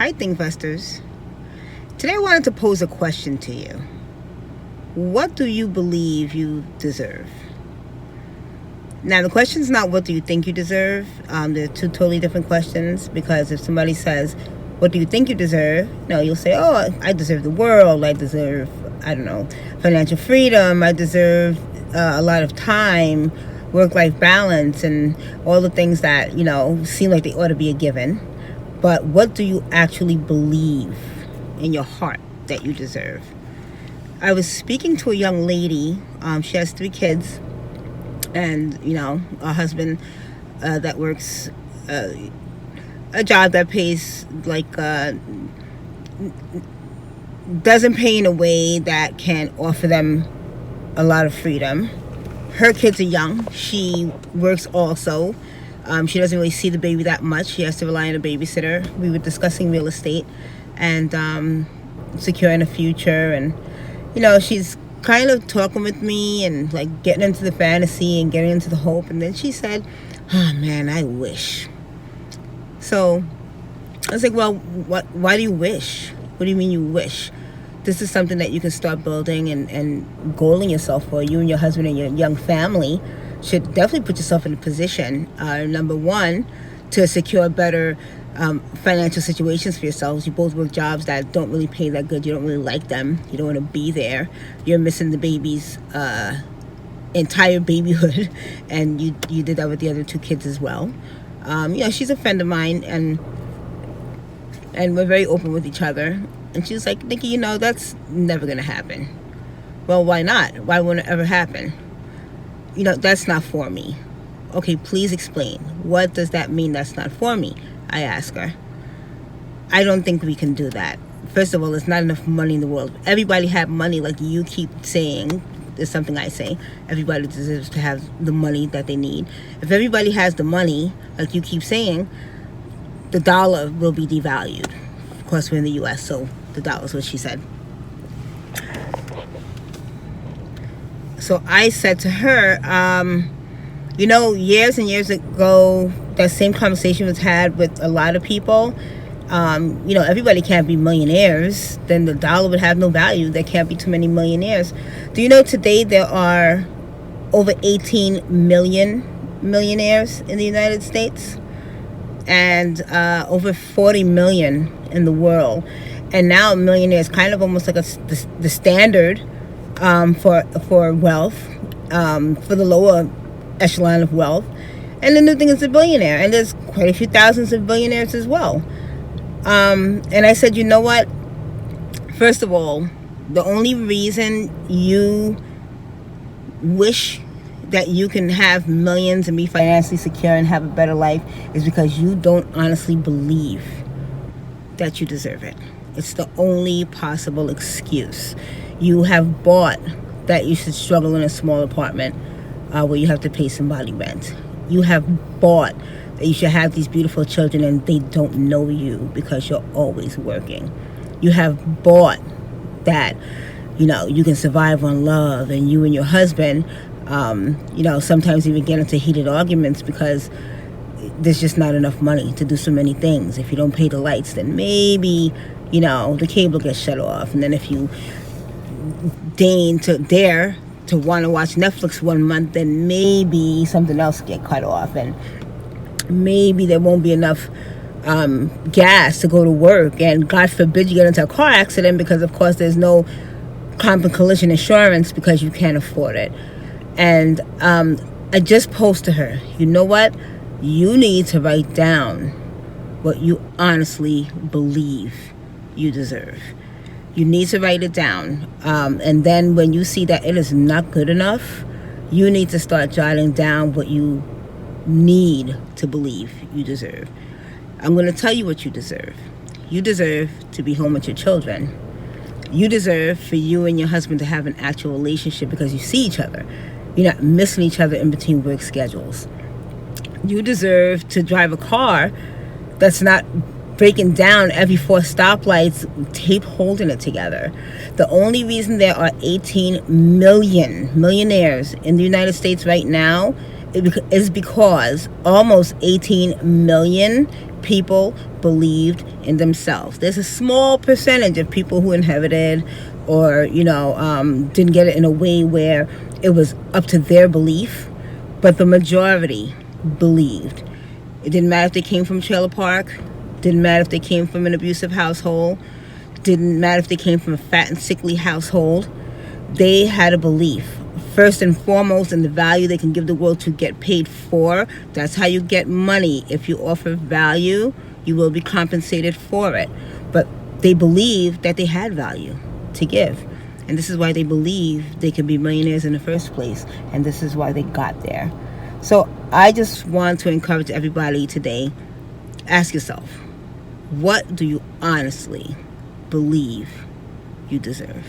Hi, Thinkfesters. Today I wanted to pose a question to you. What do you believe you deserve? Now, the question is not what do you think you deserve. They're two totally different questions, because if somebody says, what do you think you deserve? No, you'll say, oh, I deserve the world. I deserve, financial freedom. I deserve a lot of time, work-life balance, and all the things that, seem like they ought to be a given. But what do you actually believe in your heart that you deserve? I was speaking to a young lady. She has 3 kids, and a husband that works a job that pays doesn't pay in a way that can offer them a lot of freedom. Her kids are young. She works also. She doesn't really see the baby that much. She has to rely on a babysitter. We were discussing real estate and securing a future, and she's kind of talking with me and getting into the fantasy and getting into the hope. And then she said, oh man, I wish. So I was like, well, why do you wish? What do you mean you wish? This is something that you can start building and goaling yourself for. You and your husband and your young family should definitely put yourself in a position, number one, to secure better financial situations for yourselves. You both work jobs that don't really pay that good. You don't really like them. You don't want to be there. You're missing the baby's entire babyhood, and you did that with the other 2 kids as well. She's a friend of mine, and we're very open with each other. And she was like, Nikki, that's never going to happen. Well, why not? Why won't it ever happen? That's not for me. Okay, please explain. What does that mean that's not for me? I ask her. I don't think we can do that. First of all, there's not enough money in the world. Everybody have money, like you keep saying. There's something I say. Everybody deserves to have the money that they need. If everybody has the money, like you keep saying, the dollar will be devalued. Of course, we're in the U.S., so the dollar is what she said. So I said to her, years and years ago, that same conversation was had with a lot of people. Everybody can't be millionaires. Then the dollar would have no value. There can't be too many millionaires. Do you know today there are over 18 million millionaires in the United States? And over 40 million in the world. And now a millionaire is kind of almost like the standard for wealth, for the lower echelon of wealth. And the new thing is a billionaire, and there's quite a few thousands of billionaires as well. And I said, you know what? First of all, the only reason you wish that you can have millions and be financially secure and have a better life is because you don't honestly believe that you deserve it. It's the only possible excuse. You have bought that you should struggle in a small apartment where you have to pay somebody rent. You have bought that you should have these beautiful children and they don't know you because you're always working. You have bought that, you can survive on love, and you and your husband, sometimes even get into heated arguments because there's just not enough money to do so many things. If you don't pay the lights, then maybe, the cable gets shut off. And then if you dare to want to watch Netflix one month, then maybe something else get cut off, and maybe there won't be enough gas to go to work, and God forbid you get into a car accident because of course there's no comp and collision insurance because you can't afford it. And I just posed to her, you know what, you need to write down what you honestly believe you deserve. You need to write it down. And then when you see that it is not good enough, you need to start jotting down what you need to believe you deserve. I'm going to tell you what you deserve. You deserve to be home with your children. You deserve for you and your husband to have an actual relationship because you see each other. You're not missing each other in between work schedules. You deserve to drive a car that's not breaking down every 4 stoplights, tape holding it together. The only reason there are 18 million millionaires in the United States right now is because almost 18 million people believed in themselves. There's a small percentage of people who inherited or, didn't get it in a way where it was up to their belief, but the majority believed. It didn't matter if they came from a trailer park, didn't matter if they came from an abusive household, didn't matter if they came from a fat and sickly household. They had a belief, first and foremost, in the value they can give the world to get paid for. That's how you get money. If you offer value, you will be compensated for it. But they believed that they had value to give. And this is why they believe they could be millionaires in the first place. And this is why they got there. So I just want to encourage everybody today, ask yourself, what do you honestly believe you deserve?